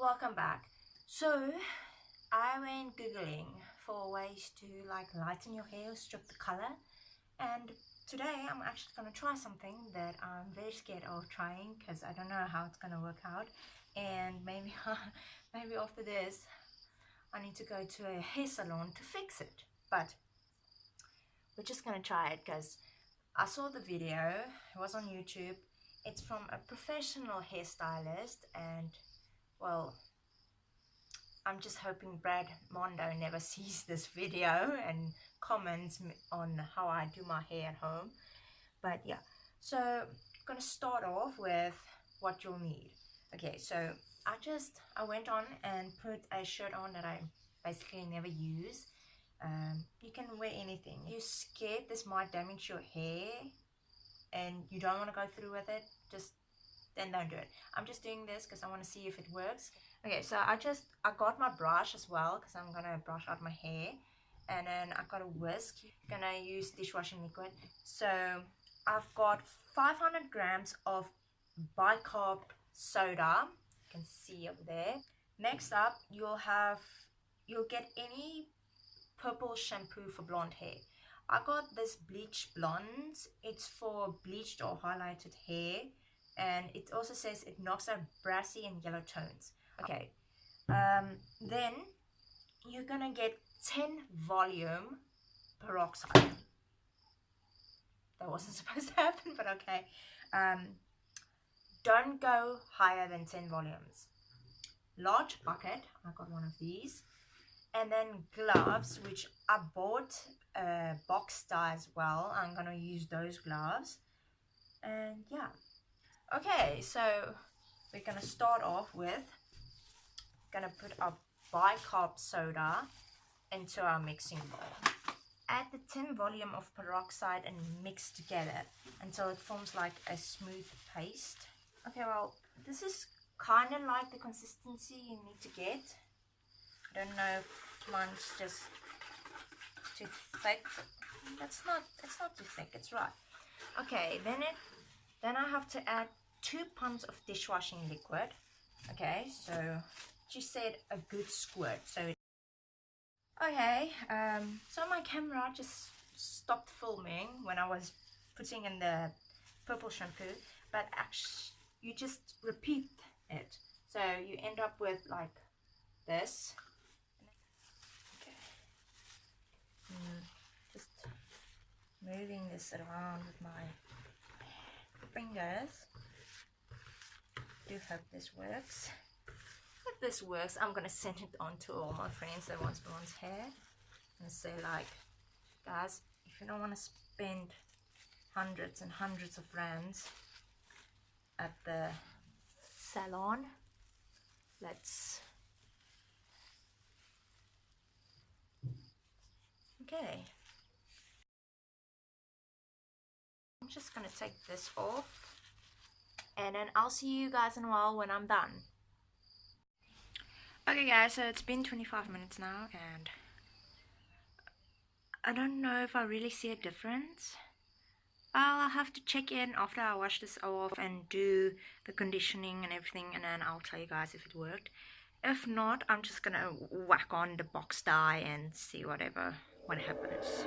welcome back. So I went googling for ways to like lighten your hair, strip the color, and today I'm actually going to try something that I'm very scared of trying because I don't know how it's going to work out, and maybe maybe after this I need to go to a hair salon to fix it, but we're just going to try it because I saw the video. It was on YouTube. It's from a professional hairstylist, and well, I'm just hoping Mondo never sees this video and comments on how I do my hair at home. But yeah, so I'm gonna start off with what you'll need. Okay, so I went on and put a shirt on that I basically never use. You can wear anything. If you're scared this might damage your hair and you don't want to go through with it, then don't do it. I'm just doing this because I want to see if it works. Okay, so I got my brush as well because I'm gonna brush out my hair, and then I got a whisk. I'm gonna use dishwashing liquid. So I've got 500 grams of Bi-carb soda. You can see over there. Next up, you'll get any purple shampoo for blonde hair. I got this Bleach Blondes. It's for bleached or highlighted hair, and it also says it knocks out brassy and yellow tones. Okay, then you're gonna get 10 volume peroxide. That wasn't supposed to happen, but okay. Don't go higher than 10 volumes. Large bucket, I got one of these. And then gloves, which I bought a box dye as well. I'm gonna use those gloves. And yeah. Okay, so we're gonna start off with gonna put our Bi-carb soda into our mixing bowl. Add the 10 volume of peroxide and mix together until it forms like a smooth paste. Okay, well, this is kind of like the consistency you need to get. I don't know if mine's just too thick. It's not too thick, it's right. Okay, then I have to add 2 pumps of dishwashing liquid. Okay, so she said a good squirt. Okay, so my camera just stopped filming when I was putting in the purple shampoo, but actually you just repeat it, so you end up with like this. Okay, just moving this around with my fingers. Do hope this works. If this works, I'm gonna send it on to all my friends that wants blonde hair and say like, guys, if you don't want to spend hundreds and hundreds of rands at the salon, okay, I'm just gonna take this off, and then I'll see you guys in a while when I'm done. Okay guys, so it's been 25 minutes now, and I don't know if I really see a difference. I'll have to check in after I wash this off and do the conditioning and everything, and then I'll tell you guys if it worked. If not, I'm just gonna whack on the box dye and see what happens.